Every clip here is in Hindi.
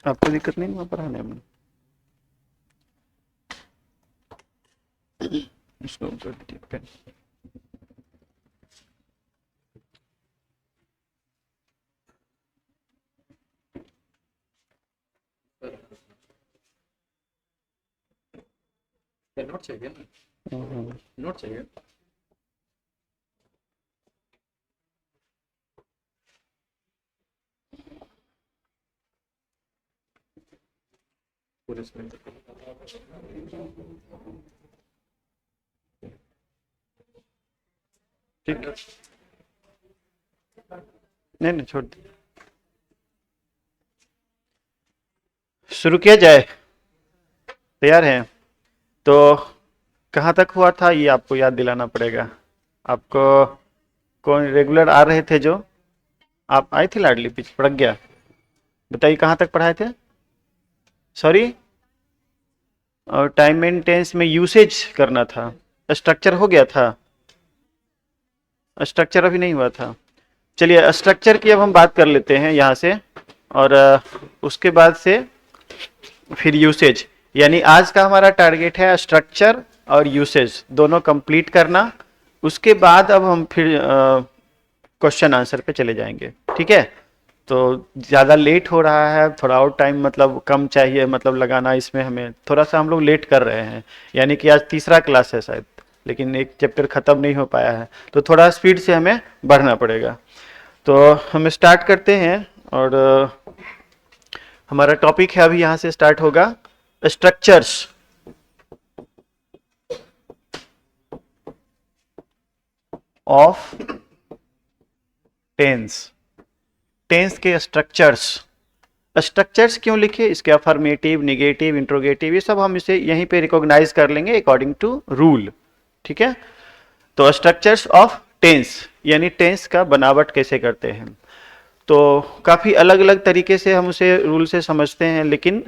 आपको दिक्कत नहीं वहाँ पढ़ाने में? इसको कर दीजिए पेन। नोट चाहिए ना? नोट चाहिए। पूरे स्क्रीन ठीक है, नहीं नहीं छोड़ दे। शुरू किया जाए? तैयार हैं? तो कहाँ तक हुआ था ये आपको याद दिलाना पड़ेगा। आपको कौन रेगुलर आ रहे थे जो आप आई थी लाडली पीछे प्रज्ञा, बताइए कहाँ तक पढ़ाए थे? सॉरी, और टाइम एंड टेंस में यूसेज करना था, स्ट्रक्चर हो गया था, स्ट्रक्चर अभी नहीं हुआ था। चलिए स्ट्रक्चर की अब हम बात कर लेते हैं यहाँ से, और उसके बाद से फिर यूसेज। यानी आज का हमारा टारगेट है स्ट्रक्चर और यूसेज दोनों कंप्लीट करना। उसके बाद अब हम फिर क्वेश्चन आंसर पे चले जाएंगे, ठीक है? तो ज़्यादा लेट हो रहा है, थोड़ा और टाइम मतलब कम चाहिए, मतलब लगाना इसमें हमें थोड़ा सा हम लोग लेट कर रहे हैं। यानी कि आज तीसरा क्लास है शायद, लेकिन एक चैप्टर ख़त्म नहीं हो पाया है, तो थोड़ा स्पीड से हमें बढ़ना पड़ेगा। तो हम स्टार्ट करते हैं, और हमारा टॉपिक है अभी यहाँ से स्टार्ट होगा स्ट्रक्चर्स ऑफ टेंस। टेंस के स्ट्रक्चर्स। स्ट्रक्चर्स क्यों लिखे, इसके अफर्मेटिव, निगेटिव, इंट्रोगेटिव, ये सब हम इसे यहीं पे रिकॉग्नाइज कर लेंगे अकॉर्डिंग टू रूल, ठीक है? तो स्ट्रक्चर्स ऑफ टेंस यानी टेंस का बनावट कैसे करते हैं। तो काफ़ी अलग अलग तरीके से हम उसे रूल से समझते हैं, लेकिन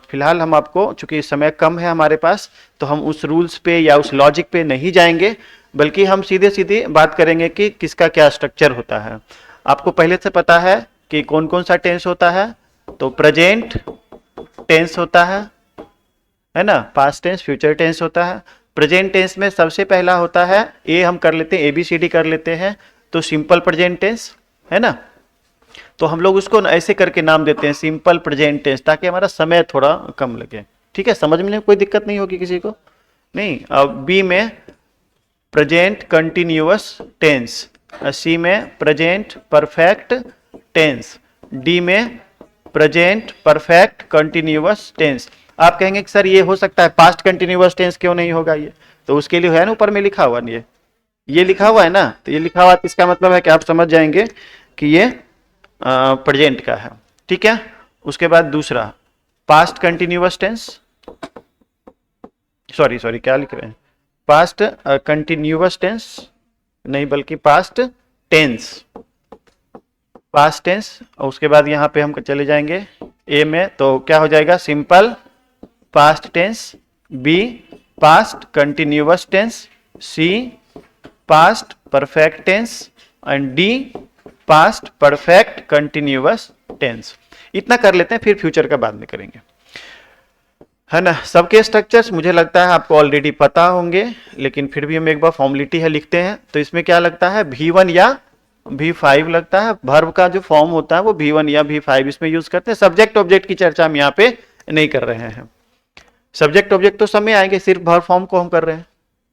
फिलहाल हम आपको, चूंकि समय कम है हमारे पास, तो हम उस रूल्स पे या उस लॉजिक पे नहीं जाएंगे, बल्कि हम सीधे सीधे बात करेंगे कि किसका क्या स्ट्रक्चर होता है। आपको पहले से पता है कि कौन कौन सा टेंस होता है। तो प्रेजेंट टेंस होता है ना, पास्ट टेंस, फ्यूचर टेंस होता है। प्रेजेंट टेंस में सबसे पहला होता है, ए हम कर लेते हैं, ABCD कर लेते हैं, तो सिंपल प्रेजेंट टेंस है ना। तो हम लोग उसको ऐसे करके नाम देते हैं सिंपल प्रेजेंट टेंस, ताकि हमारा समय थोड़ा कम लगे, ठीक है? समझ में कोई दिक्कत नहीं होगी किसी को? नहीं। अब बी में प्रेजेंट कंटिन्यूअस टेंस, सी में प्रेजेंट परफेक्ट टेंस, डी में प्रेजेंट परफेक्ट कंटिन्यूअस टेंस। आप कहेंगे कि सर ये हो सकता है, पास्ट कंटिन्यूअस टेंस क्यों नहीं होगा ये? तो उसके लिए है ना ऊपर में लिखा हुआ, ये लिखा हुआ है ना, तो ये लिखा हुआ है, इसका मतलब है कि आप समझ जाएंगे कि ये प्रेजेंट का है, ठीक है? उसके बाद दूसरा पास्ट कंटिन्यूअस टेंस, सॉरी क्या लिख रहे हैं, पास्ट कंटिन्यूअस टेंस नहीं, बल्कि पास्ट टेंस, पास्ट टेंस। और उसके बाद यहाँ पे हम चले जाएंगे ए में, तो क्या हो जाएगा, simple past tense, B past continuous tense, C past perfect tense, and D past perfect continuous tense. इतना कर लेते हैं, फिर फ्यूचर का बाद में करेंगे, है ना। सबके स्ट्रक्चर्स मुझे लगता है आपको ऑलरेडी पता होंगे, लेकिन फिर भी हम एक बार फॉर्मेलिटी है लिखते हैं। तो इसमें क्या लगता है, V1 या V5 लगता है। वर्ब का जो फॉर्म होता है वो V1 या V5 इसमें यूज करते हैं। सब्जेक्ट ऑब्जेक्ट की चर्चा हम यहाँ पे नहीं कर रहे हैं। सब्जेक्ट ऑब्जेक्ट तो सब में आएंगे, सिर्फ वर्ब फॉर्म को हम कर रहे हैं।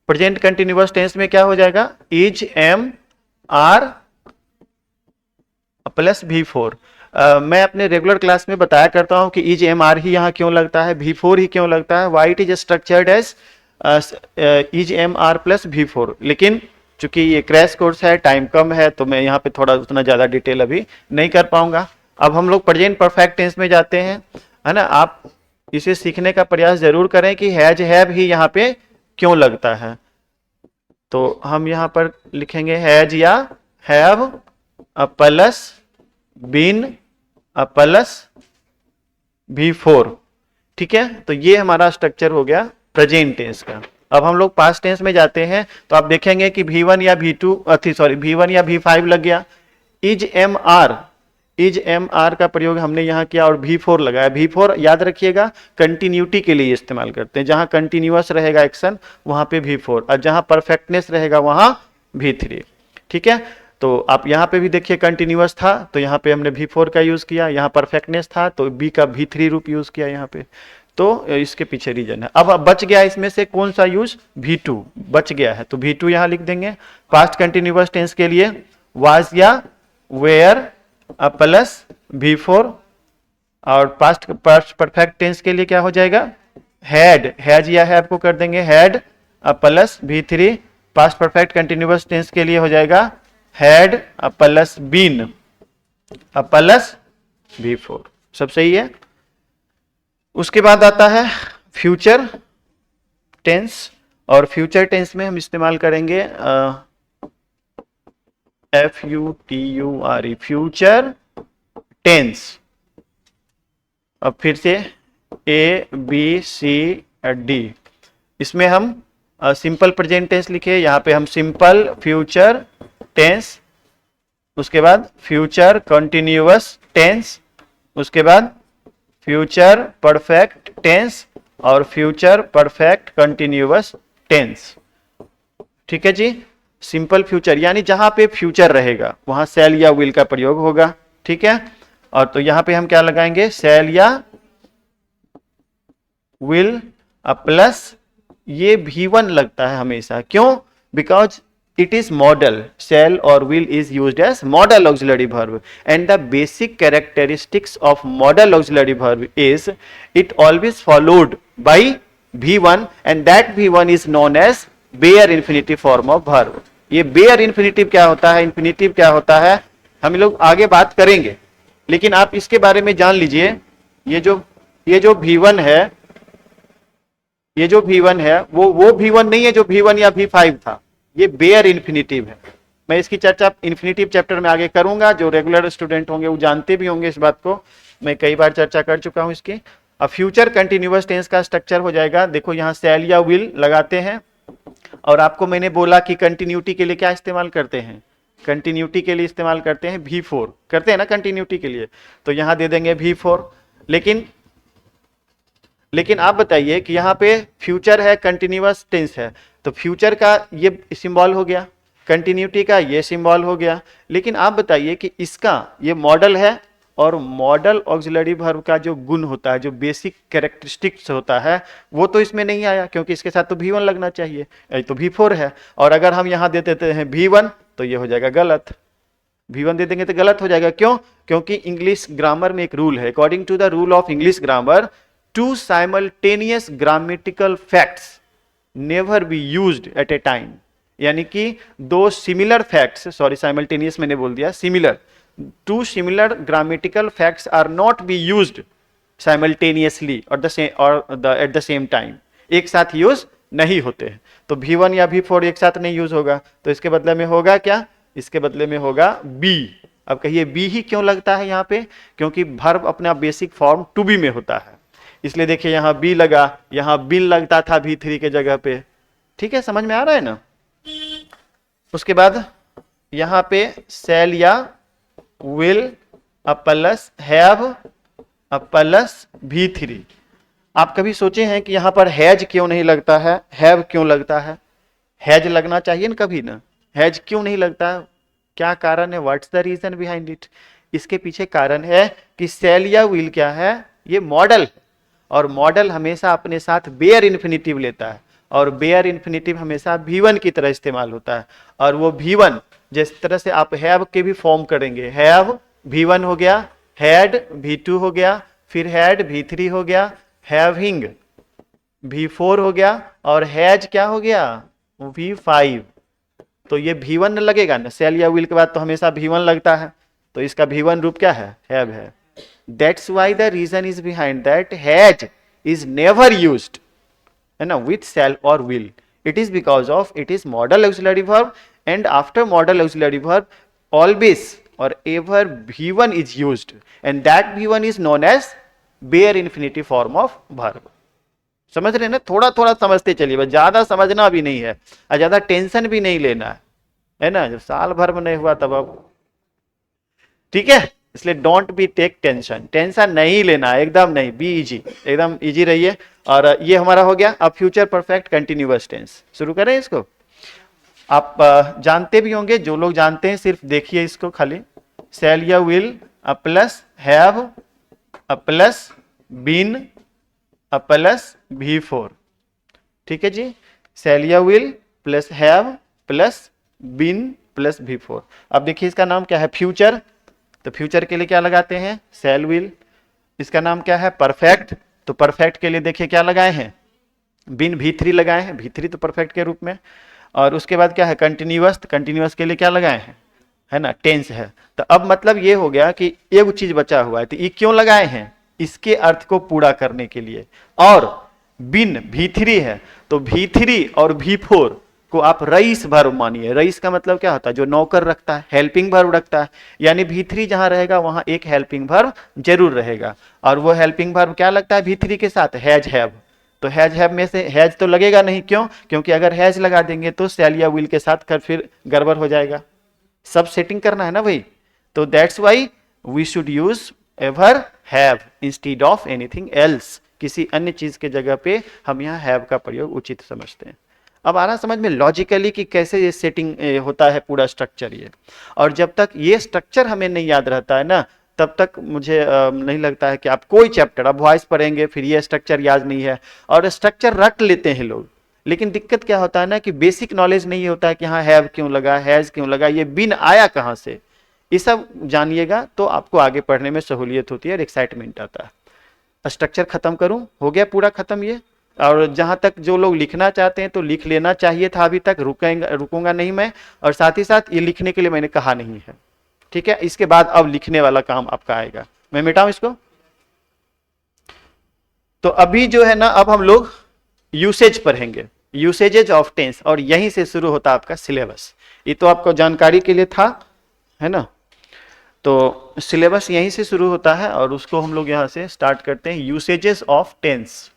प्रेजेंट कंटिन्यूअस टेंस में क्या हो जाएगा, is am are plus V4। मैं अपने रेगुलर क्लास में बताया करता हूं कि इज एम आर ही यहाँ क्यों लगता है, V4 ही क्यों लगता है, why it is structured as is am are plus V4। लेकिन चूंकि ये क्रैश कोर्स है, टाइम कम है, तो मैं यहाँ पे थोड़ा उतना ज़्यादा डिटेल अभी नहीं कर पाऊंगा। अब हम लोग प्रेजेंट परफेक्ट टेंस में जाते हैं, है ना। आप इसे सीखने का प्रयास जरूर करें कि हैज हैव ही यहाँ पे क्यों लगता है। तो हम यहाँ पर लिखेंगे हैज या have plus been plus V4, ठीक है, तो ये हमारा स्ट्रक्चर हो गया प्रेजेंट टेंस का। अब हम लोग पास्ट टेंस में जाते हैं, तो आप देखेंगे कि V1 या V2 V1 या V5 लग गया। इज एम आर का प्रयोग हमने यहाँ किया और V4 लगाया। V4 याद रखिएगा कंटिन्यूटी के लिए इस्तेमाल करते हैं, जहां कंटिन्यूअस रहेगा एक्शन वहां पे V4, और जहां परफेक्टनेस रहेगा वहां V3। ठीक है, तो आप यहाँ पे भी देखिए कंटिन्यूअस था तो यहाँ पे हमने V4 का यूज किया, यहाँ परफेक्टनेस था तो B का V3 रूप यूज किया यहाँ पे। तो इसके पीछे रीजन है। अब बच गया इसमें से कौन सा यूज, V2 बच गया है, तो V2 यहाँ लिख देंगे। पास्ट कंटिन्यूअस टेंस के लिए वाज या वेयर प्लस V4, और पास्ट परफेक्ट टेंस के लिए क्या हो जाएगा, हैज या हैव को कर देंगे had plus V3। Past perfect continuous tense के लिए हो जाएगा had plus been plus V4। सब सही है। उसके बाद आता है फ्यूचर टेंस, और फ्यूचर टेंस में हम इस्तेमाल करेंगे FUTURE फ्यूचर टेंस। अब फिर से ABCD, इसमें हम सिंपल प्रेजेंट टेंस लिखे, यहाँ पे हम सिंपल फ्यूचर टेंस, उसके बाद फ्यूचर कंटिन्यूअस टेंस, उसके बाद फ्यूचर परफेक्ट टेंस और फ्यूचर परफेक्ट कंटिन्यूअस टेंस। ठीक है जी, सिंपल फ्यूचर यानी जहां पे फ्यूचर रहेगा वहां शैल या विल का प्रयोग होगा। ठीक है, और तो यहां पे हम क्या लगाएंगे, शैल या विल प्लस ये V1 लगता है हमेशा, क्यों, because it is model, shall or will is used as model auxiliary verb, and the basic characteristics of model auxiliary verb is it always followed by V1, and that V1 is known as bare infinitive form of verb। ये bare infinitive क्या होता है, infinitive क्या होता है, हम लोग आगे बात करेंगे, लेकिन आप इसके बारे में जान लीजिए। ये जो V1 है, ये जो V1 है वो V1 नहीं है जो V1 या V5 था, ये बेयर इन्फिनिटिव है। मैं इसकी चर्चा इन्फिनिटिव चैप्टर में आगे करूंगा, जो रेगुलर स्टूडेंट होंगे वो जानते भी होंगे इस बात को, मैं कई बार चर्चा कर चुका हूं इसकी। अब फ्यूचर कंटिन्यूअस टेंस का स्ट्रक्चर हो जाएगा, देखो यहाँ शैल या विल लगाते हैं, और आपको मैंने बोला कि कंटिन्यूटी के लिए क्या इस्तेमाल करते हैं, कंटिन्यूटी के लिए इस्तेमाल करते हैं V4, करते हैं ना कंटिन्यूटी के लिए, तो यहाँ दे देंगे V4। लेकिन आप बताइए कि यहाँ पे फ्यूचर है, कंटिन्यूअस टेंस है, तो फ्यूचर का ये सिंबल हो गया, कंटिन्यूटी का ये सिंबल हो गया, लेकिन आप बताइए कि इसका ये मॉडल है, और मॉडल ऑक्सिलरी वर्ब का जो गुण होता है, जो बेसिक कैरेक्टरिस्टिक्स होता है, वो तो इसमें नहीं आया, क्योंकि इसके साथ तो V1 लगना चाहिए, तो V4 है। और अगर हम यहाँ दे देते हैं V1 तो ये हो जाएगा गलत, V1 दे देंगे तो गलत हो जाएगा। क्यों, क्योंकि इंग्लिश ग्रामर में एक रूल है, according to the rule of English grammar, two simultaneous grammatical facts never be used at a time, यानी कि दो सिमिलर फैक्ट्स, सॉरी साइमल्टेनियस मैंने बोल दिया, similar, two similar grammatical facts are not be used simultaneously और एट द सेम टाइम, एक साथ यूज नहीं होते हैं। तो V1 या V4 एक साथ नहीं यूज होगा, तो इसके बदले में होगा क्या, इसके बदले में होगा B। अब कहिए B ही क्यों लगता है यहाँ पे, क्योंकि वर्ब अपना बेसिक फॉर्म टू बी में होता है, इसलिए देखिए यहाँ B लगा, यहाँ बिन लगता था V3 के जगह पे। ठीक है, समझ में आ रहा है ना। उसके बाद यहाँ पे शैल या will plus have plus V3। आप कभी सोचे हैं कि यहाँ पर हैज क्यों नहीं लगता है, हैव क्यों लगता है, हैज लगना चाहिए ना कभी ना, हैज क्यों नहीं लगता है, क्या कारण है, what's the reason behind it. इसके पीछे कारण है कि शैल या विल क्या है, ये मॉडल है, और मॉडल हमेशा अपने साथ बेयर इन्फिनिटिव लेता है, और बेयर इन्फिनिटिव हमेशा V1 की तरह इस्तेमाल होता है। और वो V1 जिस तरह से आप हैव के भी फॉर्म करेंगे, हैव V1 हो गया, हैड V2 हो गया, फिर हैड V3 हो गया, हैविंग V4 हो गया, और हैज क्या हो गया, V5। तो ये V1 लगेगा ना, शैल या विल के बाद तो हमेशा V1 लगता है, तो इसका V1 रूप क्या है, हैव है। That's why the reason is behind that has is never used, है ना, with shall or will. It is because of it is modal auxiliary verb, and after modal auxiliary verb always or ever V1 is used, and that V1 is known as bare infinitive form of verb. समझ रहे हैं ना, थोड़ा थोड़ा समझते चलिए, बस ज्यादा समझना भी नहीं है और ज्यादा टेंशन भी नहीं लेना है ना, जब साल भर में नहीं हुआ तब अब, ठीक है। इसलिए don't be take tension, tension नहीं लेना है, एकदम नहीं, बी इजी, एकदम इजी रहिए। और ये हमारा हो गया। अब फ्यूचर परफेक्ट कंटिन्यूअस टेंस शुरू करें इसको। आप जानते भी होंगे, जो लोग जानते हैं सिर्फ देखिए इसको खाली, शैल या will plus have plus been plus V4, ठीक है जी। शैल या will plus have plus been plus V4। अब देखिए इसका नाम क्या है, फ्यूचर, तो फ्यूचर के लिए क्या लगाते हैं, शैल विल। इसका नाम क्या है, परफेक्ट, तो परफेक्ट के लिए देखिए क्या लगाए हैं, बिन V3 लगाए हैं, V3 तो परफेक्ट के रूप में। और उसके बाद क्या है, कंटिन्यूअस, तो कंटिन्यूअस के लिए क्या लगाए हैं, है ना, टेंस है। तो अब मतलब ये हो गया कि एक चीज बचा हुआ है, तो ये क्यों लगाए हैं, इसके अर्थ को पूरा करने के लिए। और बिन V3 है, तो V3 और V4 को आप रईस वर्ब मानिए। रईस का मतलब क्या होता है, जो नौकर रखता है, हेल्पिंग वर्ब रखता है, यानी V3 जहां रहेगा वहां एक हेल्पिंग वर्ब जरूर रहेगा। और वो हेल्पिंग वर्ब क्या लगता है V3 के साथ, हैज हैव। तो हैज हैव में से हैज तो लगेगा नहीं, क्यों, क्योंकि अगर हैज लगा देंगे तो शैल या विल के साथ कर फिर गड़बड़ हो जाएगा, सब सेटिंग करना है ना भाई। तो that's why we should use ever have instead of anything else, किसी अन्य चीज के जगह पे हम यहाँ हैव का प्रयोग उचित समझते हैं। अब आ रहा समझ में लॉजिकली कि कैसे ये सेटिंग होता है पूरा स्ट्रक्चर ये। और जब तक ये स्ट्रक्चर हमें नहीं याद रहता है ना, तब तक मुझे नहीं लगता है कि आप कोई चैप्टर, अब वॉइस पढ़ेंगे फिर ये स्ट्रक्चर याद नहीं है, और स्ट्रक्चर रट लेते हैं लोग, लेकिन दिक्कत क्या होता है ना कि बेसिक नॉलेज नहीं होता है कि हाँ हैव क्यों लगा, हैज क्यों लगा, ये बिन आया कहाँ से, ये सब जानिएगा तो आपको आगे पढ़ने में सहूलियत होती है और एक्साइटमेंट आता है। स्ट्रक्चर खत्म करूं, हो गया पूरा खत्म ये। और जहां तक जो लोग लिखना चाहते हैं तो लिख लेना चाहिए था, अभी तक रुकूंगा नहीं मैं, और साथ ही साथ ये लिखने के लिए मैंने कहा नहीं है, ठीक है। इसके बाद अब लिखने वाला काम आपका आएगा, मैं मिटाऊं इसको। तो अभी जो है ना, अब हम लोग यूसेज पढ़ेंगे, यूसेजेज ऑफ टेंस, और यहीं से शुरू होता है आपका सिलेबस। ये तो आपको जानकारी के लिए था, है ना, तो सिलेबस यहीं से शुरू होता है और उसको हम लोग यहां से स्टार्ट करते हैं, यूसेजेस ऑफ टेंस।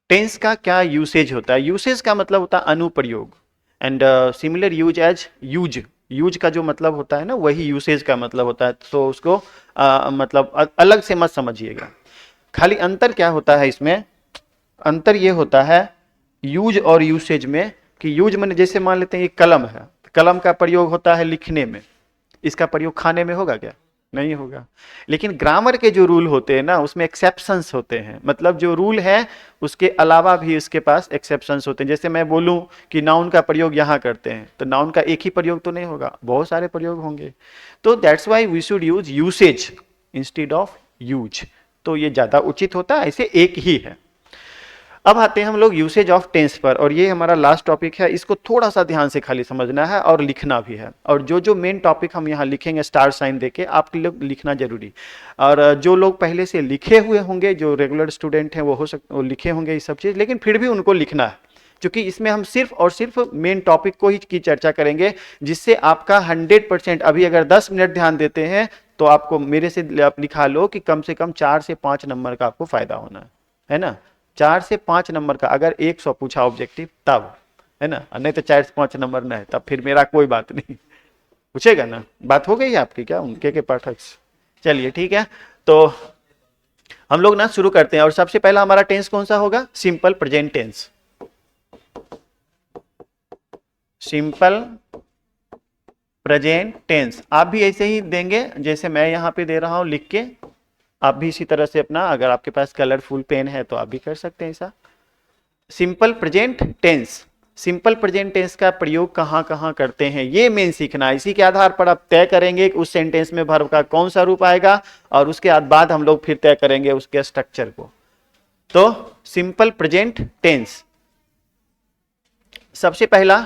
टेंस का क्या यूसेज होता है, यूसेज का मतलब होता है अनुप्रयोग, and similar use as use, use का जो मतलब होता है ना वही यूसेज का मतलब होता है। तो उसको मतलब अलग से मत समझिएगा। खाली अंतर क्या होता है इसमें, अंतर ये होता है यूज और यूसेज में, कि यूज मैंने जैसे मान लेते हैं ये कलम है, कलम का प्रयोग होता है लिखने में, इसका प्रयोग खाने में होगा क्या, नहीं होगा। लेकिन ग्रामर के जो रूल होते हैं ना उसमें एक्सेप्शंस होते हैं, मतलब जो रूल है उसके अलावा भी इसके पास एक्सेप्शंस होते हैं। जैसे मैं बोलूं कि नाउन का प्रयोग यहाँ करते हैं, तो नाउन का एक ही प्रयोग तो नहीं होगा, बहुत सारे प्रयोग होंगे। तो that's why we should use usage instead of use, तो ये ज्यादा उचित होता है, ऐसे एक ही है। अब आते हैं हम लोग यूसेज ऑफ टेंस पर, और ये हमारा लास्ट टॉपिक है, इसको थोड़ा सा ध्यान से खाली समझना है और लिखना भी है। और जो जो मेन टॉपिक हम यहाँ लिखेंगे स्टार साइन देके, आपके लोग लिखना जरूरी। और जो लोग पहले से लिखे हुए होंगे, जो रेगुलर स्टूडेंट हैं, वो लिखे होंगे ये सब चीज़, लेकिन फिर भी उनको लिखना है, क्योंकि इसमें हम सिर्फ और सिर्फ मेन टॉपिक को ही की चर्चा करेंगे, जिससे आपका 100%, अभी अगर 10 मिनट ध्यान देते हैं तो आपको मेरे से आप लिखा लो कि कम से कम 4 से 5 नंबर का आपको फायदा होना है ना, 4 से 5 नंबर का, अगर 100 पूछा ऑब्जेक्टिव तब, है ना, नहीं तो 4 से 5 नंबर ना है तब फिर मेरा कोई बात नहीं, पूछेगा ना। बात हो गई आपकी क्या उनके के पाठक से? चलिए ठीक है, तो हम लोग ना शुरू करते हैं। और सबसे पहला हमारा टेंस कौन सा होगा, simple present tense. Simple present tense आप भी ऐसे ही देंगे जैसे मैं यहाँ पे दे रहा हूं लिख के, आप भी इसी तरह से अपना, अगर आपके पास कलरफुल पेन है तो आप भी कर सकते हैं ऐसा। Simple present tense, simple present tense का प्रयोग कहाँ कहाँ करते हैं ये मेन सीखना है। इसी के आधार पर आप तय करेंगे कि उस सेंटेंस में वर्ब का कौन सा रूप आएगा, और उसके बाद हम लोग फिर तय करेंगे उसके स्ट्रक्चर को। तो सिंपल प्रेजेंट टेंस, सबसे पहला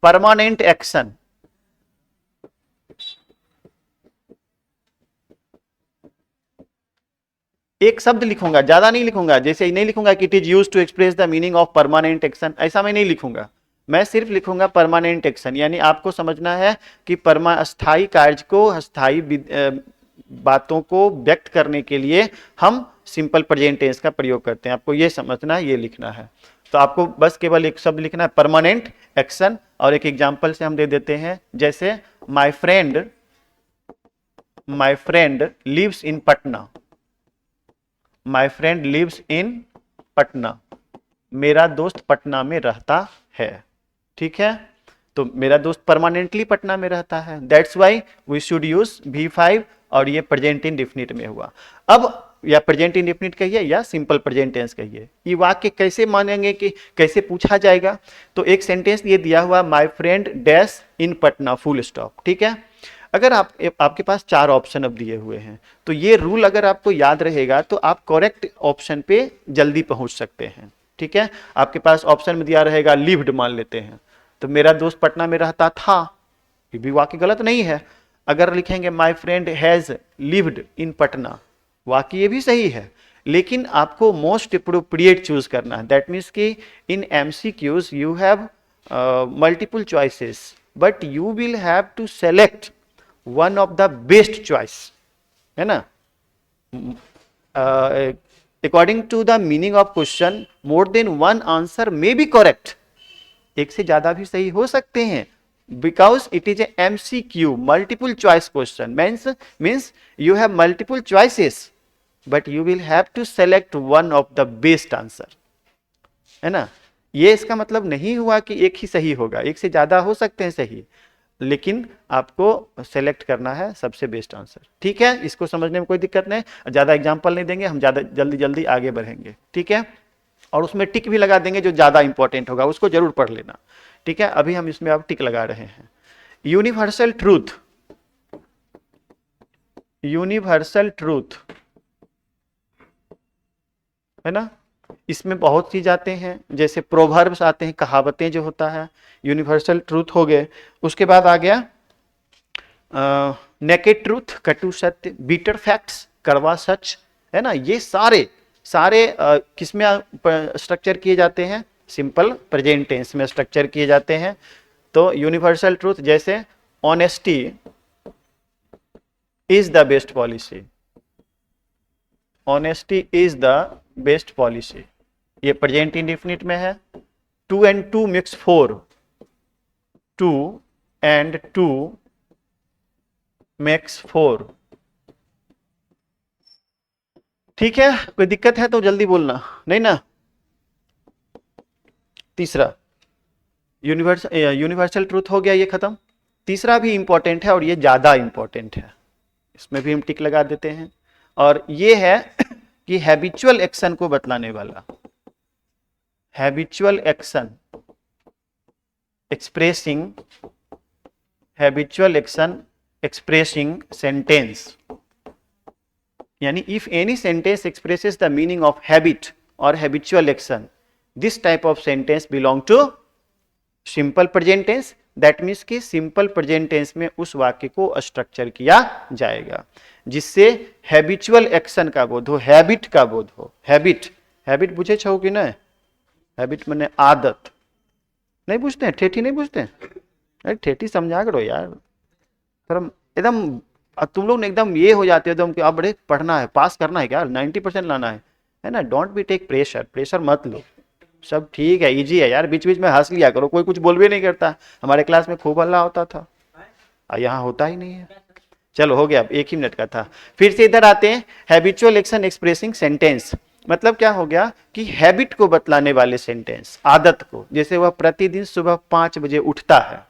परमानेंट एक्शन। एक शब्द लिखूंगा, ज्यादा नहीं लिखूंगा, जैसे नहीं लिखूंगा कि it is used to express the meaning of permanent action, ऐसा मैं नहीं लिखूंगा। मैं सिर्फ लिखूंगा परमानेंट एक्शन, यानी आपको समझना है कि अस्थायी कार्य को, अस्थायी बातों को व्यक्त करने के लिए हम सिंपल प्रेजेंट टेंस का प्रयोग करते हैं। आपको ये समझना है, ये लिखना है। तो आपको बस केवल एक शब्द लिखना है, परमानेंट एक्शन। और एक एग्जांपल से हम दे देते हैं, जैसे my friend lives in Patna. My friend lives in Patna, मेरा दोस्त पटना में रहता है। ठीक है, तो मेरा दोस्त परमानेंटली पटना में रहता है, that's why we should use V5, और ये प्रेजेंट इंडेफिनिट में हुआ। अब या प्रेजेंट इंडेफिनिट कहिए या सिंपल प्रेजेंट टेंस कहिए, ये वाक्य कैसे मानेंगे, कि कैसे पूछा जाएगा। तो एक सेंटेंस ये दिया हुआ, my friend dash in Patna, full stop. ठीक है, अगर आपके पास 4 ऑप्शन अब दिए हुए हैं, तो ये रूल अगर आपको याद रहेगा तो आप करेक्ट ऑप्शन पे जल्दी पहुंच सकते हैं। ठीक है, आपके पास ऑप्शन में दिया रहेगा लिव्ड, मान लेते हैं, तो मेरा दोस्त पटना में रहता था, ये भी वाक्य गलत नहीं है। अगर लिखेंगे my friend has lived in Patna, वाक्य ये भी सही है, लेकिन आपको मोस्ट अप्रोप्रिएट चूज करना है। दैट मीन्स कि in MCQs you have multiple choices, but you will have to select one of the best choice, है ना। According to the meaning of question, more than one answer may be correct, एक से ज्यादा भी सही हो सकते हैं, because it is a MCQ, multiple choice question, means you have multiple choices, but you will have to select one of the best answer, है ना। ये इसका मतलब नहीं हुआ कि एक ही सही होगा, एक से ज्यादा हो सकते हैं सही, लेकिन आपको सेलेक्ट करना है सबसे बेस्ट आंसर। ठीक है, इसको समझने में कोई दिक्कत नहीं, ज्यादा एग्जांपल नहीं देंगे, हम ज्यादा जल्दी आगे बढ़ेंगे। ठीक है, और उसमें टिक भी लगा देंगे, जो ज्यादा इंपॉर्टेंट होगा उसको जरूर पढ़ लेना। ठीक है, अभी हम इसमें अब टिक लगा रहे हैं। यूनिवर्सल ट्रूथ, यूनिवर्सल ट्रूथ, है ना, इसमें बहुत चीज आते हैं, जैसे प्रोवर्ब्स आते हैं, कहावतें जो होता है, यूनिवर्सल ट्रूथ हो गए। उसके बाद आ गया नेकेड ट्रूथ, कटु सत्य, बीटर फैक्ट्स, कड़वा सच, है ना। ये सारे किसमें स्ट्रक्चर किए जाते हैं, सिंपल प्रेजेंट टेंस में स्ट्रक्चर किए जाते हैं। तो यूनिवर्सल ट्रूथ, जैसे honesty is the best policy, honesty is the best policy, ये प्रेजेंट इंडेफिनिट में है। 2 and 2 makes 4, 2 and 2 makes 4। ठीक है, कोई दिक्कत है तो जल्दी बोलना, नहीं ना। तीसरा यूनिवर्सल ट्रूथ हो गया, ये खत्म। तीसरा भी इंपॉर्टेंट है और ये ज्यादा इंपॉर्टेंट है, इसमें भी हम टिक लगा देते हैं, और ये है कि हैबिचुअल एक्शन को बतलाने वाला, habitual action expressing, habitual action expressing sentence, यानी if any sentence expresses the meaning of habit और habitual action, this type of sentence belong to simple present tense. That means कि सिंपल प्रेजेंट टेंस में उस वाक्य को स्ट्रक्चर किया जाएगा जिससे हैबिचुअल एक्शन का बोध हो, हैबिट का बोध हो। हैबिट बुझे छो कि नहीं, हैबिट माने आदत, नहीं बुझते हैं, ठेठी नहीं बुझते हैं, अरे ठेठी समझा करो यार, एकदम तुम लोग एकदम ये हो जाते हो एकदम कि अब पढ़ना है, पास करना है क्या, 90% लाना है ना। डोंट बी टेक प्रेशर मत लो, सब ठीक है, इजी है यार, बीच बीच में हंस लिया करो, कोई कुछ बोल भी नहीं करता। हमारे क्लास में खूब हल्ला होता था, यहाँ होता ही नहीं है। चलो हो गया, अब 1 ही मिनट का था। फिर से इधर आते हैं, हैबिचुअल एक्शन एक्सप्रेसिंग सेंटेंस, मतलब क्या हो गया कि हैबिट को बतलाने वाले सेंटेंस, आदत को, जैसे वह प्रतिदिन सुबह 5 बजे उठता है,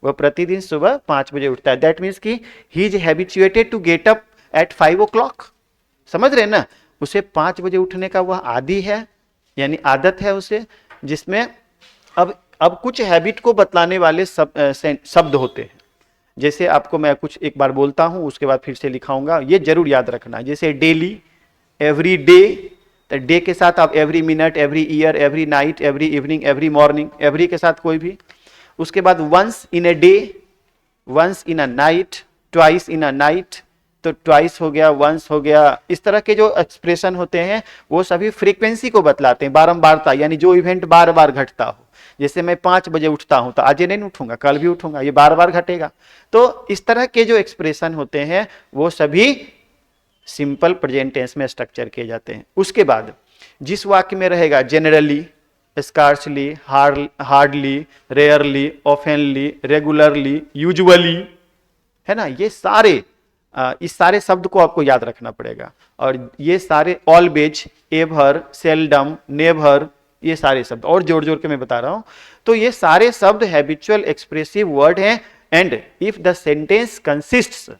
वह प्रतिदिन सुबह 5 बजे उठता है, दैट मीन्स कि he is habituated to get up at 5 o'clock। समझ रहे ना, उसे 5 बजे उठने का वह आदी है, यानी आदत है उसे, जिसमें अब कुछ हैबिट को बतलाने वाले शब्द होते हैं। जैसे आपको मैं कुछ एक बार बोलता हूं, उसके बाद फिर से लिखाऊंगा, ये जरूर याद रखना। जैसे डेली, एवरी डे, तो डे के साथ आप every minute, every year, every night, every evening, every morning, every के साथ कोई भी। उसके बाद once in a day, once in a night, twice in a night, तो ट्वाइस हो गया, वंस हो गया, इस तरह के जो एक्सप्रेशन होते हैं वो सभी फ्रीक्वेंसी को बतलाते हैं, बारंबारता, यानी जो इवेंट बार बार घटता हो। जैसे मैं 5 बजे उठता हूं तो आज नहीं उठूंगा, कल भी उठूंगा, ये बार बार घटेगा। तो इस तरह के जो एक्सप्रेशन होते हैं वो सभी सिंपल प्रेजेंट टेंस में स्ट्रक्चर किए जाते हैं। उसके बाद जिस वाक्य में रहेगा generally, scarcely, hardly, rarely, oftenly, regularly, usually, है ना, ये सारे इस सारे शब्द को आपको याद रखना पड़ेगा। और ये सारे ऑलवेज, एवर, सेल्डम, नेवर, ये सारे शब्द और जोड़ जोड़ के मैं बता रहा हूं। तो ये सारे शब्द हैबिचुअल एक्सप्रेसिव वर्ड हैं। And if the sentence consists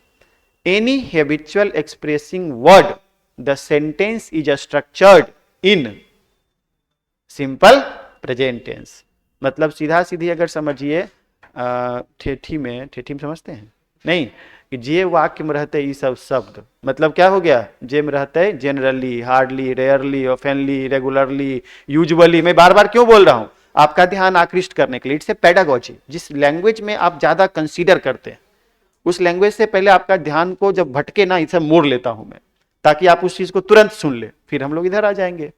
any habitual expressing word, the sentence is structured in simple present tense। मतलब सीधा सीधी अगर समझिए, ठेठी में समझते हैं नहीं, कि जे वाक्य में रहते ये सब शब्द, मतलब क्या हो गया, जे में रहते हैं generally, hardly, rarely, oftenly, regularly, usually. मैं बार बार क्यों बोल रहा हूं, आपका ध्यान आकृष्ट करने के लिए। It's a pedagogy. जिस लैंग्वेज में आप ज्यादा कंसीडर करते हैं उस लैंग्वेज से पहले आपका ध्यान को जब भटके ना, इसे मोड़ लेता हूं मैं, ताकि आप उस चीज को तुरंत सुन ले, फिर हम लोग इधर आ जाएंगे।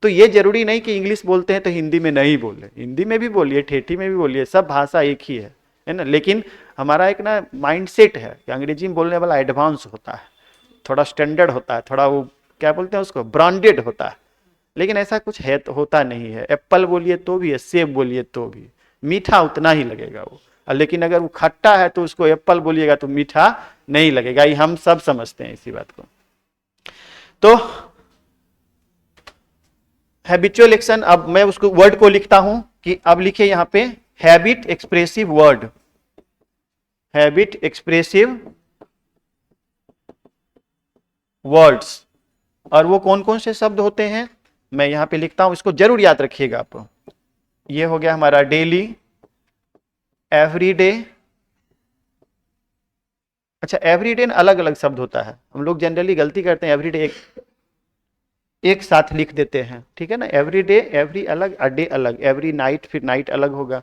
तो ये जरूरी नहीं कि इंग्लिश बोलते हैं तो हिंदी में नहीं बोले, हिंदी में भी बोलिए, ठेठी में भी बोलिए, सब भाषा एक ही है ना। लेकिन हमारा एक ना माइंडसेट है कि अंग्रेजी में बोलने वाला एडवांस होता है, थोड़ा स्टैंडर्ड होता है, थोड़ा वो क्या बोलते हैं उसको, ब्रांडेड होता है। लेकिन ऐसा कुछ है तो होता नहीं है। एप्पल बोलिए तो भी है, सेब बोलिए तो भी, मीठा उतना ही लगेगा वो। लेकिन अगर वो खट्टा है तो उसको एप्पल बोलिएगा तो मीठा नहीं लगेगा। ये हम सब समझते हैं इसी बात को। तो हैबिचुअल एक्शन, अब मैं उसको वर्ड को लिखता हूं कि अब लिखिए यहां पे habit expressive word, habit expressive words. और वो कौन कौन से शब्द होते हैं मैं यहां पे लिखता हूं, इसको जरूर याद रखिएगा आप। ये हो गया हमारा डेली, एवरीडे। अच्छा, एवरीडे अलग अलग शब्द होता है, हम लोग जनरली गलती करते हैं, एवरीडे एक साथ लिख देते हैं, ठीक है ना। एवरीडे, एवरी अलग, अ डे अलग, एवरी नाइट फिर नाइट अलग होगा।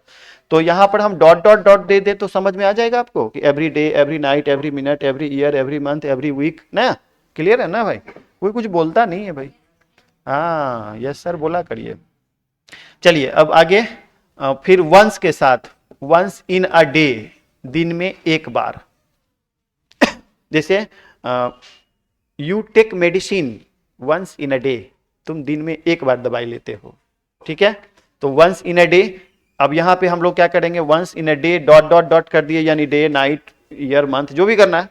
तो यहां पर हम डॉट डॉट डॉट दे दे तो समझ में आ जाएगा आपको कि every day, every night, every minute, every year, every month, every week ना। क्लियर है ना भाई, कोई कुछ बोलता नहीं है भाई। हाँ यस सर बोला करिए। चलिए अब आगे, फिर वंस के साथ, वंस इन अ डे, दिन में एक बार। जैसे you take medicine once in a day, तुम दिन में एक बार दवाई लेते हो, ठीक है। तो वंस इन अ डे। अब यहां पे हम लोग क्या करेंगे, once in a day dot dot dot कर दिए, यानी डे, नाइट, ईयर, मंथ, जो भी करना है।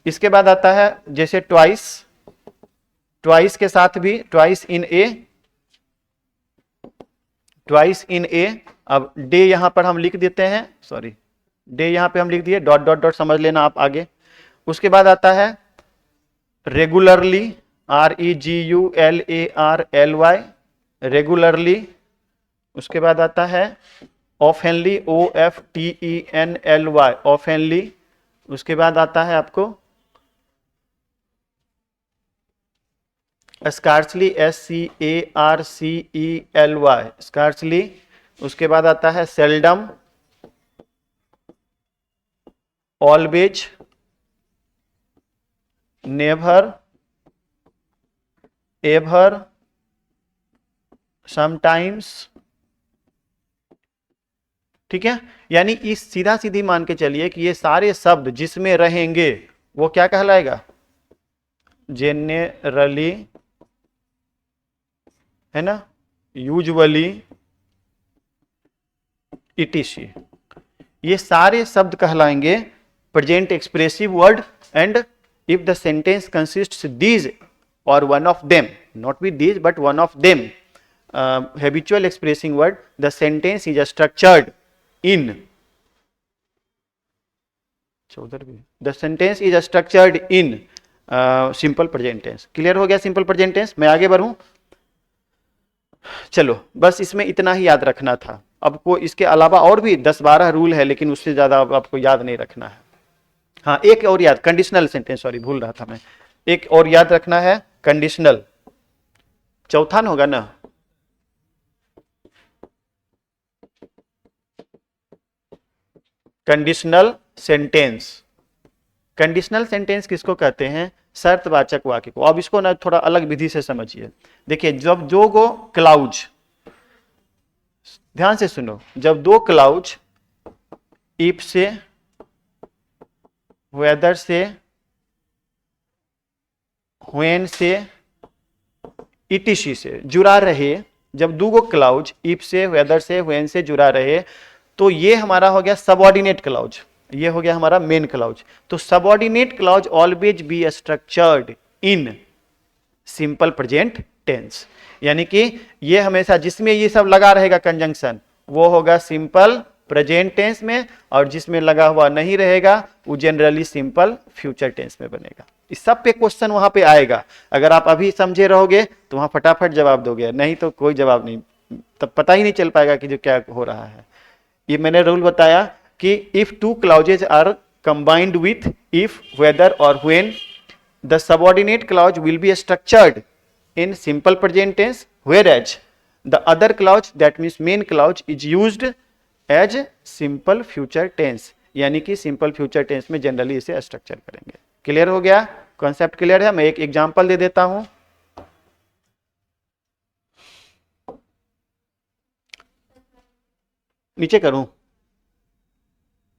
इसके बाद आता है जैसे ट्वाइस, ट्वाइस के साथ भी twice in A, twice in ए। अब डे यहां पर हम लिख देते हैं, सॉरी, डे यहां पे हम लिख दिए, डॉट डॉट डॉट समझ लेना आप आगे। उसके बाद आता है रेगुलरली, REGULARLY, रेगुलरली। उसके बाद आता है ऑफेनली, OFTENLY, ऑफेनली। उसके बाद आता है आपको स्कार्सली, SCARCELY, स्कार्सली। उसके बाद आता है seldom, always, never, ever, sometimes, ठीक है। यानी इस सीधा सीधी मान के चलिए कि ये सारे शब्द जिसमें रहेंगे वो क्या कहलाएगा, जेनरली, है ना, यूजुअली, इटीसी, ये सारे शब्द कहलाएंगे present expressive word. And if the sentence consists these और one of them, not with these but one of them, habitual expressing word, the sentence is structured in, the sentence is structured in simple present tense। Clear हो गया सिंपल प्रेजेंट टेंस। मैं आगे बढ़ूं, चलो बस इसमें इतना ही याद रखना था। अब को इसके अलावा और भी 10-12 रूल है, लेकिन उससे ज्यादा आपको याद नहीं रखना है। हाँ एक और याद, कंडीशनल सेंटेंस, सॉरी भूल रहा था मैं, एक और याद रखना है, कंडीशनल। चौथा न होगा ना, कंडीशनल सेंटेंस, कंडीशनल सेंटेंस किसको कहते हैं? शर्तवाचक वाक्य को। अब इसको ना थोड़ा अलग विधि से समझिए। देखिए, जब दो गो क्लाउज, ध्यान से सुनो, जब दो क्लाउज इफ से, वेदर से, व्हेन से, ईटीसी से जुड़ा रहे, जब दो गो क्लाउज इफ से, वेदर से, व्हेन से जुड़ा रहे, तो ये हमारा हो गया सबऑर्डिनेट क्लाउज, ये हो गया हमारा मेन क्लाउज। तो subordinate clause always be structured in simple present tense, यानी कि ये हमेशा जिसमें ये सब लगा रहेगा कंजंक्शन वो होगा सिंपल प्रेजेंट टेंस में, और जिसमें लगा हुआ नहीं रहेगा वो जनरली सिंपल फ्यूचर टेंस में बनेगा। इस सब पे क्वेश्चन वहां पे आएगा। अगर आप अभी समझे रहोगे तो वहां फटाफट जवाब दोगे, नहीं तो कोई जवाब नहीं, तब पता ही नहीं चल पाएगा कि जो क्या हो रहा है। ये मैंने रूल बताया कि if two clauses are combined with if, whether और when, the subordinate clause will be structured in simple present tense, whereas the other clause, that means main clause, is used as simple future tense, यानी कि simple future tense में जनरली इसे स्ट्रक्चर करेंगे। क्लियर हो गया? कॉन्सेप्ट क्लियर है? मैं एक एग्जांपल दे देता हूं। नीचे करूं,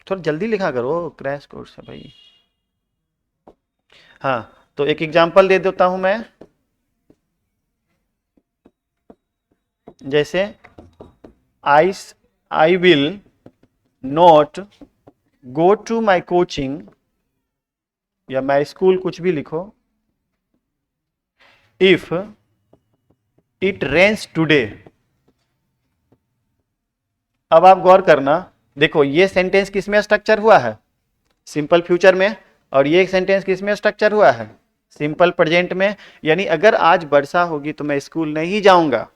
थोड़ा जल्दी लिखा करो, क्रैश कोर्स है भाई। हाँ, तो एक एग्जांपल दे देता हूं मैं, जैसे I will not go to my coaching, या माई स्कूल, कुछ भी लिखो, इफ इट रेन्स टूडे। अब आप गौर करना, देखो ये सेंटेंस किसमें स्ट्रक्चर हुआ है? सिंपल फ्यूचर में। और ये सेंटेंस किसमें स्ट्रक्चर हुआ है? सिंपल प्रेजेंट में। यानी अगर आज वर्षा होगी तो मैं स्कूल नहीं जाऊंगा।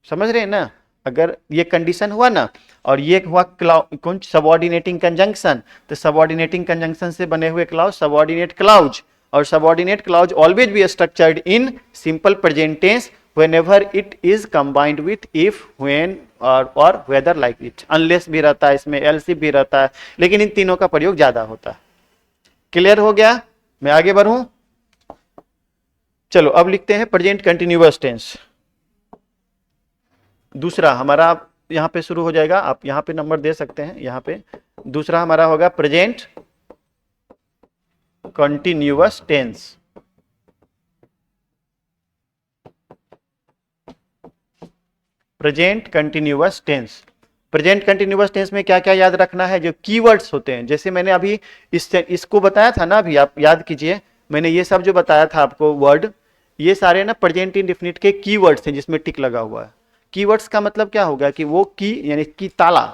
समझ रहे हैं ना? अगर ये कंडीशन हुआ ना, और ये हुआ कौन? Subordinating conjunction. तो सबऑर्डिनेटिंग कंजंक्शन से बने हुए क्लाउज सबऑर्डिनेट क्लाउज, और subordinate clause always be structured in simple present tense whenever it is combined with if, when और whether like it, unless भी रहता है इसमें, else भी रहता है, लेकिन इन तीनों का प्रयोग ज्यादा होता है। क्लियर हो गया? मैं आगे बढ़ूं? चलो अब लिखते हैं प्रेजेंट कंटिन्यूअस टेंस। दूसरा हमारा यहां पे शुरू हो जाएगा, आप यहां पे नंबर दे सकते हैं। यहां पे दूसरा हमारा होगा present continuous tense. Present continuous tense. Present continuous tense में क्या क्या याद रखना है? जो कीवर्ड्स होते हैं, जैसे मैंने अभी इसको बताया था ना, अभी आप याद कीजिए, मैंने ये सब जो बताया था आपको वर्ड, ये सारे ना प्रेजेंट इंडेफिनिट के कीवर्ड्स हैं जिसमें टिक लगा हुआ है। कीवर्ड्स का मतलब क्या होगा कि वो की यानी कि ताला,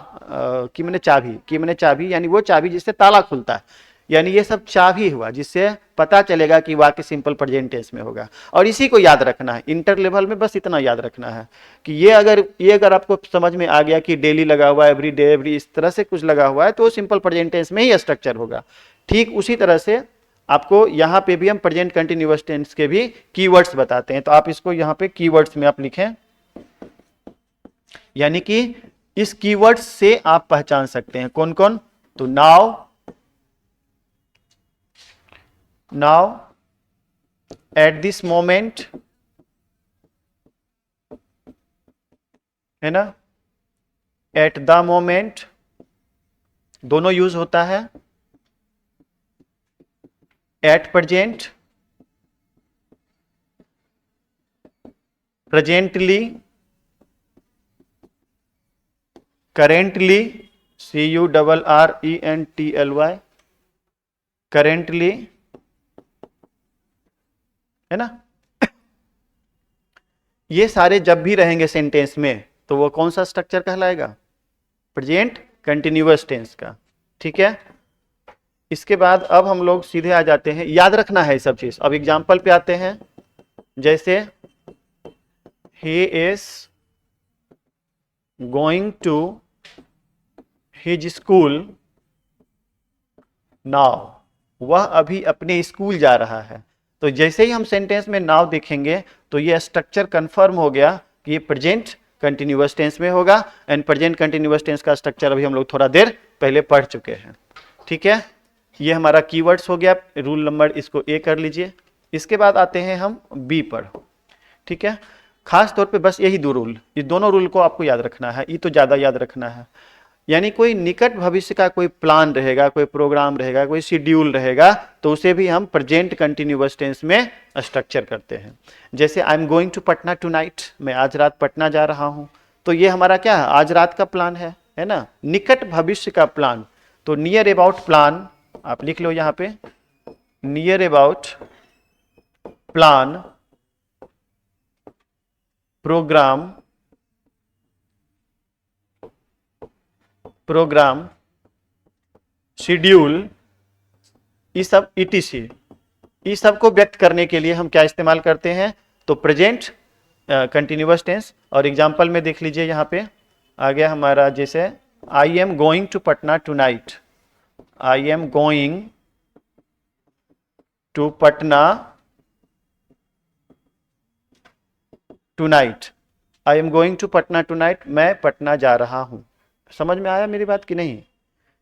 की मैंने चाबी, की मैंने चाबी, यानी वो चाबी जिससे ताला खुलता है, यानी ये सब चाबी हुआ जिससे पता चलेगा कि वाक्य सिंपल प्रेजेंट टेंस में होगा। और इसी को याद रखना है इंटर लेवल में, बस इतना याद रखना है कि ये अगर आपको समझ में आ गया कि डेली लगा हुआ है, एवरी डे, एवरी, इस तरह से कुछ लगा हुआ है, तो सिंपल प्रेजेंट टेंस में ही स्ट्रक्चर होगा। ठीक उसी तरह से आपको यहाँ पे भी हम प्रेजेंट कंटिन्यूअस टेंस के भी कीवर्ड्स बताते हैं। तो आप इसको यहाँ पे कीवर्ड्स में आप लिखें, यानी कि इस कीवर्ड्स से आप पहचान सकते हैं कौन कौन। तो now at this moment, है ना, at the moment, दोनों यूज होता है। at present, presently, currently, currently, currently, है ना। ये सारे जब भी रहेंगे सेंटेंस में तो वो कौन सा स्ट्रक्चर कहलाएगा? प्रेजेंट कंटिन्यूअस टेंस का। ठीक है, इसके बाद अब हम लोग सीधे आ जाते हैं, याद रखना है सब चीज। अब एग्जाम्पल पे आते हैं, जैसे he is going to his school now, वह अभी अपने स्कूल जा रहा है। तो जैसे ही हम सेंटेंस में नाउ देखेंगे तो ये स्ट्रक्चर कंफर्म हो गया कि ये प्रेजेंट कंटिन्यूअस टेंस में होगा। एंड प्रेजेंट कंटिन्यूअस टेंस का स्ट्रक्चर अभी हम लोग थोड़ा देर पहले पढ़ चुके हैं। ठीक है, ये हमारा कीवर्ड्स हो गया, रूल नंबर इसको ए कर लीजिए। इसके बाद आते हैं हम बी पर, ठीक है। खास तौर पे बस यही दो रूल, ये दोनों रूल को आपको याद रखना है, ये तो ज़्यादा याद रखना है। यानी कोई निकट भविष्य का कोई प्लान रहेगा, कोई प्रोग्राम रहेगा, कोई शेड्यूल रहेगा, तो उसे भी हम प्रेजेंट कंटिन्यूअस टेंस में स्ट्रक्चर करते हैं। जैसे I am going to Patna tonight, मैं आज रात पटना जा रहा हूं, तो ये हमारा क्या है, आज रात का प्लान है ना, निकट भविष्य का प्लान। तो नियर अबाउट प्लान आप लिख लो यहां पे, near about plan, program, schedule, ये सब ETC, ये सब को व्यक्त करने के लिए हम क्या इस्तेमाल करते हैं, तो प्रेजेंट कंटिन्यूअस टेंस। और एग्जांपल में देख लीजिए यहाँ पे आ गया हमारा, जैसे I am going to Patna tonight, I am going to Patna tonight, I am going to Patna tonight, मैं पटना जा रहा हूं। समझ में आया मेरी बात कि नहीं?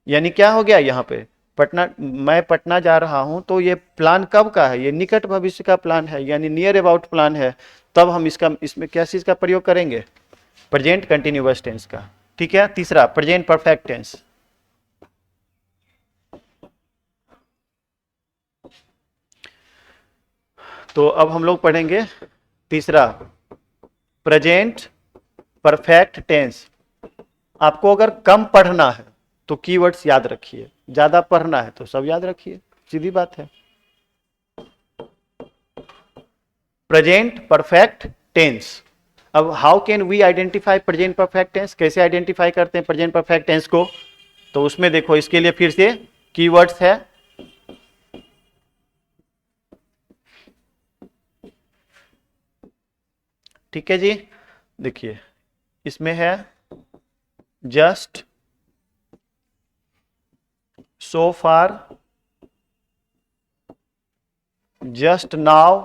यानी क्या हो गया यहाँ पे, पटना, मैं पटना जा रहा हूं, तो ये प्लान कब का है, ये निकट भविष्य का प्लान है, यानी नियर अबाउट प्लान है। तब हम इसमें क्या चीज का प्रयोग करेंगे, प्रेजेंट कंटिन्यूअस टेंस का, ठीक है। तीसरा प्रेजेंट परफेक्ट टेंस, तो अब हम लोग पढ़ेंगे तीसरा प्रेजेंट परफेक्ट टेंस। आपको अगर कम पढ़ना है तो कीवर्ड्स याद रखिए, ज्यादा पढ़ना है तो सब याद रखिए, सीधी बात है। Present perfect tense. अब how can we identify present perfect tense, कैसे आइडेंटिफाई करते हैं प्रेजेंट परफेक्ट टेंस को, तो उसमें देखो इसके लिए फिर से कीवर्ड्स है, ठीक है जी। देखिए इसमें है just, so far, just now,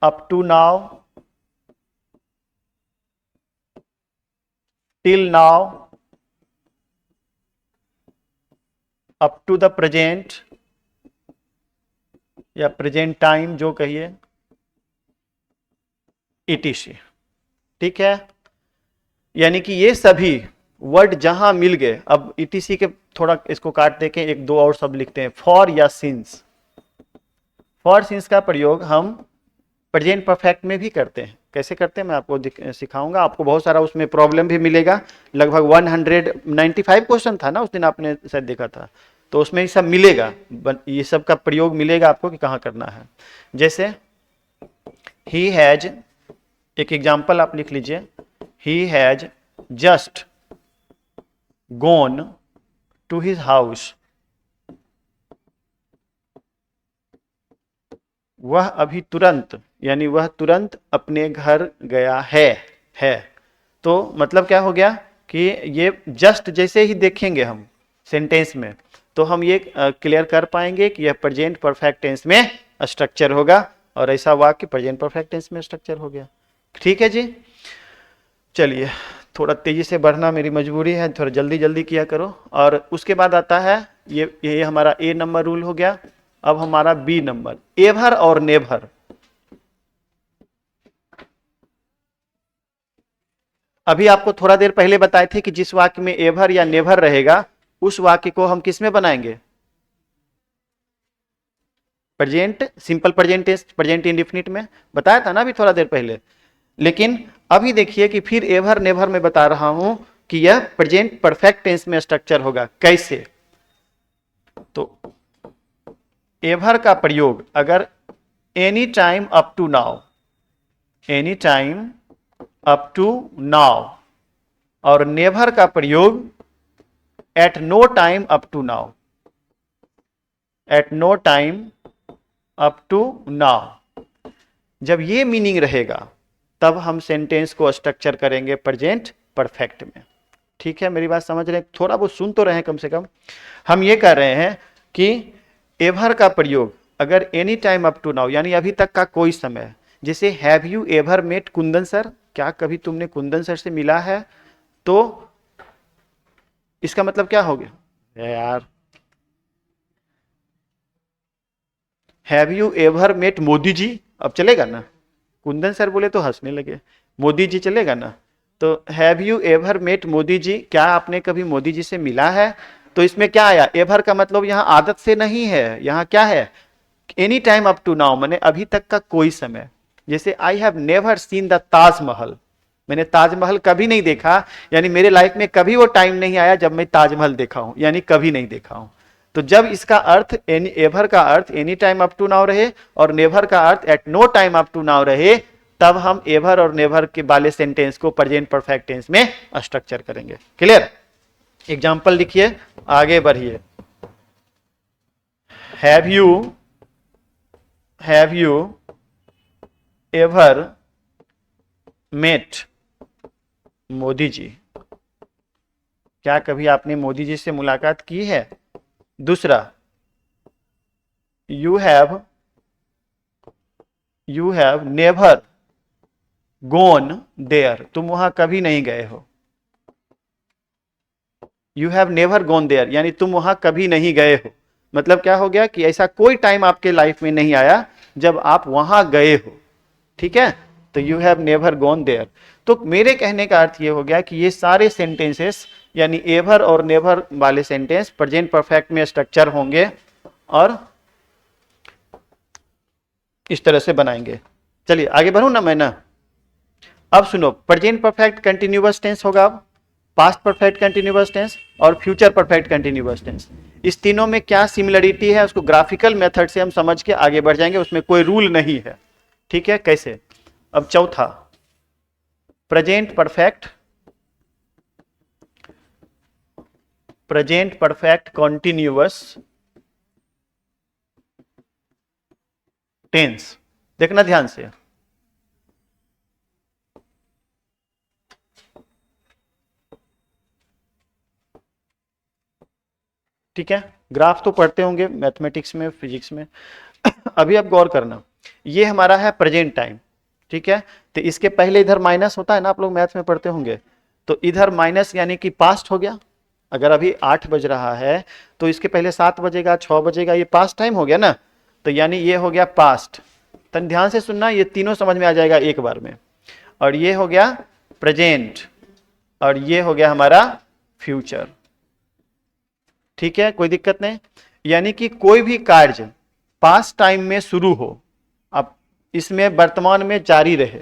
up to now, till now, up to the present या प्रेजेंट टाइम जो कहिए, ETC, ठीक है। यानी कि ये सभी वर्ड जहां मिल गए, अब ETC के थोड़ा इसको काट दे के एक दो और शब्द लिखते हैं, फॉर या सिंस। फॉर सिंस का प्रयोग हम प्रेजेंट परफेक्ट में भी करते हैं। कैसे करते हैं मैं आपको सिखाऊंगा, आपको बहुत सारा उसमें प्रॉब्लम भी मिलेगा। लगभग 195 क्वेश्चन था ना उस दिन, आपने शायद देखा था, तो उसमें ये सब मिलेगा, ये सब का प्रयोग मिलेगा आपको कि कहाँ करना है। जैसे ही हैज, एक एग्जाम्पल आप लिख लीजिए, he has just gone to his house, वह अभी तुरंत, यानी वह तुरंत अपने घर गया है। तो मतलब क्या हो गया कि ये जस्ट जैसे ही देखेंगे हम सेंटेंस में, तो हम ये क्लियर कर पाएंगे कि यह प्रेजेंट परफेक्ट टेंस में स्ट्रक्चर होगा, और ऐसा वाक्य प्रेजेंट परफेक्ट टेंस में स्ट्रक्चर हो गया, ठीक है जी। चलिए थोड़ा तेजी से बढ़ना मेरी मजबूरी है, थोड़ा जल्दी जल्दी किया करो। और उसके बाद आता है ये हमारा A नंबर रूल हो गया। अब हमारा B नंबर, एवर और नेवर। अभी आपको थोड़ा देर पहले बताए थे कि जिस वाक्य में एवर या नेवर रहेगा उस वाक्य को हम किस में बनाएंगे, present simple present tense, present indefinite में बताया था ना अभी थोड़ा देर पहले। लेकिन अभी देखिए कि फिर एवर नेवर में बता रहा हूं कि यह प्रेजेंट परफेक्ट टेंस में स्ट्रक्चर होगा। कैसे, तो एवर का प्रयोग अगर any time up to now, any time up to now, और नेवर का प्रयोग at no time up to now, at no time up to now, जब ये मीनिंग रहेगा तब हम सेंटेंस को स्ट्रक्चर करेंगे प्रेजेंट परफेक्ट में। ठीक है, मेरी बात समझ रहे हैं? थोड़ा बहुत सुन तो रहे हैं कम से कम। हम ये कह रहे हैं कि एवर का प्रयोग अगर any time up to now, यानी अभी तक का कोई समय, जैसे have you ever met Kundan sir, क्या कभी तुमने कुंदन सर से मिला है, तो इसका मतलब क्या हो गया यार, have you ever met Modi ji, अब चलेगा ना, कुंदन सर बोले तो हंसने लगे, मोदी जी चलेगा ना, तो have you ever met Modi ji, क्या आपने कभी मोदी जी से मिला है। तो इसमें क्या आया, एवर का मतलब यहाँ आदत से नहीं है, यहाँ क्या है, any time up to now, मैंने अभी तक का कोई समय। जैसे I have never seen the Taj Mahal, मैंने ताजमहल कभी नहीं देखा, यानी मेरे लाइफ में कभी वो टाइम नहीं आया जब मैं ताजमहल देखा हूं, यानी कभी नहीं देखा हूं। तो जब इसका अर्थ एवर का अर्थ any time up to now रहे और नेवर का अर्थ at no time up to now रहे, तब हम एवर और नेवर के वाले सेंटेंस को प्रेजेंट परफेक्ट टेंस में स्ट्रक्चर करेंगे। क्लियर। एग्जांपल लिखिए, आगे बढ़िए। Have you ever met Modi ji, क्या कभी आपने मोदी जी से मुलाकात की है। दूसरा, you have never gone there, तुम वहां कभी नहीं गए हो। You have never gone there यानी तुम वहां कभी नहीं गए हो, मतलब क्या हो गया कि ऐसा कोई टाइम आपके लाइफ में नहीं आया जब आप वहां गए हो। ठीक है, तो you have never gone there. तो मेरे कहने का अर्थ ये हो गया कि ये सारे सेंटेंसेस यानी एवर और नेवर वाले सेंटेंस प्रेजेंट परफेक्ट में स्ट्रक्चर होंगे और इस तरह से बनाएंगे। चलिए आगे बढ़ूं ना मैं ना। अब सुनो, प्रेजेंट परफेक्ट कंटिन्यूअस टेंस होगा, पास्ट परफेक्ट कंटिन्यूअस टेंस और फ्यूचर परफेक्ट कंटिन्यूअस टेंस। इस तीनों में क्या सिमिलरिटी है उसको ग्राफिकल मेथड से हम समझ के आगे बढ़ जाएंगे, उसमें कोई रूल नहीं है। ठीक है, कैसे। अब चौथा, प्रेजेंट परफेक्ट कॉन्टिन्यूअस टेंस। देखना ध्यान से, ठीक है, ग्राफ तो पढ़ते होंगे मैथमेटिक्स में, फिजिक्स में। अभी आप गौर करना, ये हमारा है प्रेजेंट टाइम। ठीक है, तो इसके पहले इधर माइनस होता है ना, आप लोग मैथ में पढ़ते होंगे, तो इधर माइनस यानी कि पास्ट हो गया। अगर अभी 8 बज रहा है तो इसके पहले 7 बजेगा, 6 बजेगा, ये पास्ट टाइम हो गया ना, तो यानी ये हो गया पास्ट। तो ध्यान से सुनना, ये तीनों समझ में आ जाएगा एक बार में। और ये हो गया प्रेजेंट और ये हो गया हमारा फ्यूचर। ठीक है, कोई दिक्कत नहीं। यानी कि कोई भी कार्य पास्ट टाइम में शुरू हो, अब इसमें वर्तमान में जारी रहे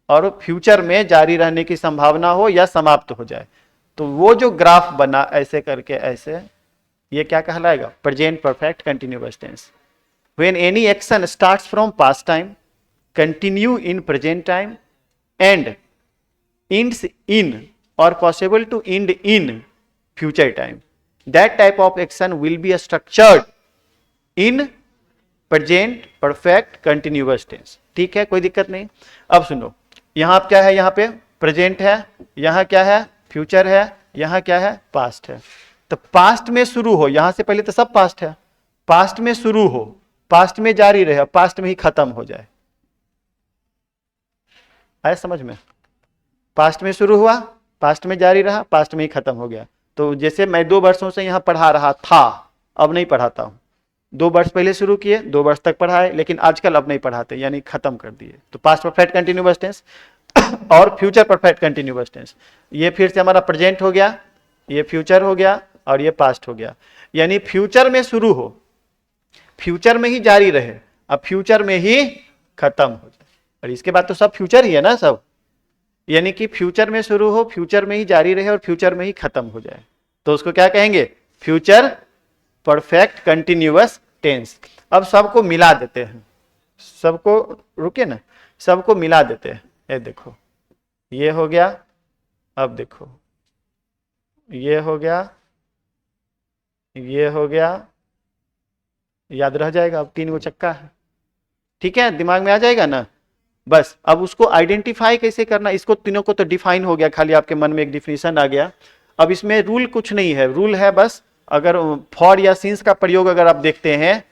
और फ्यूचर में जारी रहने की संभावना हो या समाप्त हो जाए, तो वो जो ग्राफ बना ऐसे करके ऐसे, ये क्या कहलाएगा, present perfect continuous tense. When any action starts from past time, continue in present time and ends in or possible to end in future time, that type of action will be structured in present perfect continuous tense। ठीक है, कोई दिक्कत नहीं। अब सुनो, यहां क्या है, यहां पे प्रेजेंट है, यहां क्या है, फ्यूचर है, यहां क्या है, पास्ट है। तो पास्ट में शुरू हो, यहां से पहले तो सब पास्ट है, पास्ट में शुरू हो, पास्ट में जारी रहे, पास्ट में ही खत्म हो जाए। आया समझ में, पास्ट में शुरू हुआ, पास्ट में जारी रहा, पास्ट में ही खत्म हो गया। तो जैसे मैं 2 वर्षों से यहां पढ़ा रहा था, अब नहीं पढ़ाता हूं। 2 वर्ष पहले शुरू किए, 2 वर्ष तक पढ़ाए, लेकिन आजकल अब नहीं पढ़ाते, यानी खत्म कर दिए। तो पास्ट परफेक्ट कंटिन्यूअस टेंस और फ्यूचर परफेक्ट कंटिन्यूअस टेंस, ये फिर से हमारा प्रेजेंट हो गया, ये फ्यूचर हो गया और ये पास्ट हो गया। यानी फ्यूचर में शुरू हो, फ्यूचर में ही जारी रहे, अब फ्यूचर में ही खत्म हो जाए। और इसके बाद तो सब फ्यूचर ही है ना सब, यानी कि फ्यूचर में शुरू हो, फ्यूचर में ही जारी रहे और फ्यूचर में ही खत्म हो जाए, तो उसको क्या कहेंगे, फ्यूचर परफेक्ट कंटिन्यूअस टेंस। अब सबको मिला देते हैं, सबको, रुके ना, सबको मिला देते हैं। ये देखो, ये हो गया, अब देखो ये हो गया, ये हो गया, याद रह जाएगा, अब 3 गो चक्का है। ठीक है, दिमाग में आ जाएगा ना। बस अब उसको आइडेंटिफाई कैसे करना, इसको तीनों को तो डिफाइन हो गया, खाली आपके मन में एक डिफिनेशन आ गया। अब इसमें रूल कुछ नहीं है, रूल है बस, अगर फॉर या सिंस का प्रयोग अगर आप देखते हैं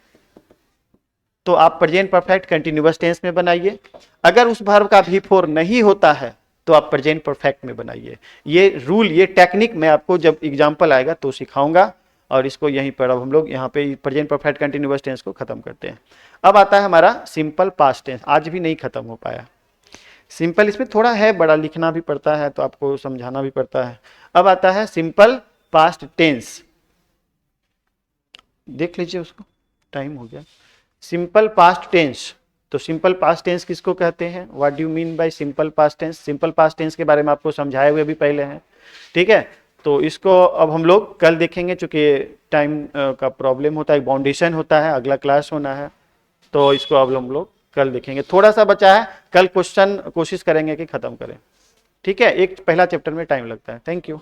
तो आप प्रेजेंट परफेक्ट कंटिन्यूअस टेंस में बनाइए। अगर उस वर्ब का भी फोर नहीं होता है तो तो आप प्रेजेंट परफेक्ट में बनाइए। ये रूल, ये टेक्निक मैं आपको जब एग्जाम्पल आएगा तो सिखाऊंगा, और इसको यहीं पर अब हम लोग यहाँ पे प्रेजेंट परफेक्ट कंटिन्यूअस टेंस को खत्म करते हैं। अब आता है हमारा सिंपल पास्ट टेंस, आज भी नहीं खत्म हो पाया। सिंपल इसमें थोड़ा है, बड़ा लिखना भी पड़ता है तो आपको समझाना भी पड़ता है। अब आता है सिंपल पास्ट टेंस, देख लीजिए उसको, टाइम हो गया। सिंपल पास्ट टेंस, तो सिंपल पास्ट टेंस किसको कहते हैं, what do you mean by simple past tense. Simple past tense के बारे में आपको समझाए हुए भी पहले हैं, ठीक है। तो इसको अब हम लोग कल देखेंगे, चूंकि टाइम का प्रॉब्लम होता है, बाउंडेशन होता है, अगला क्लास होना है, तो इसको अब हम लोग कल देखेंगे। थोड़ा सा बचा है, कल क्वेश्चन कोशिश करेंगे कि खत्म करें, ठीक है। एक पहला चैप्टर में टाइम लगता है। Thank you.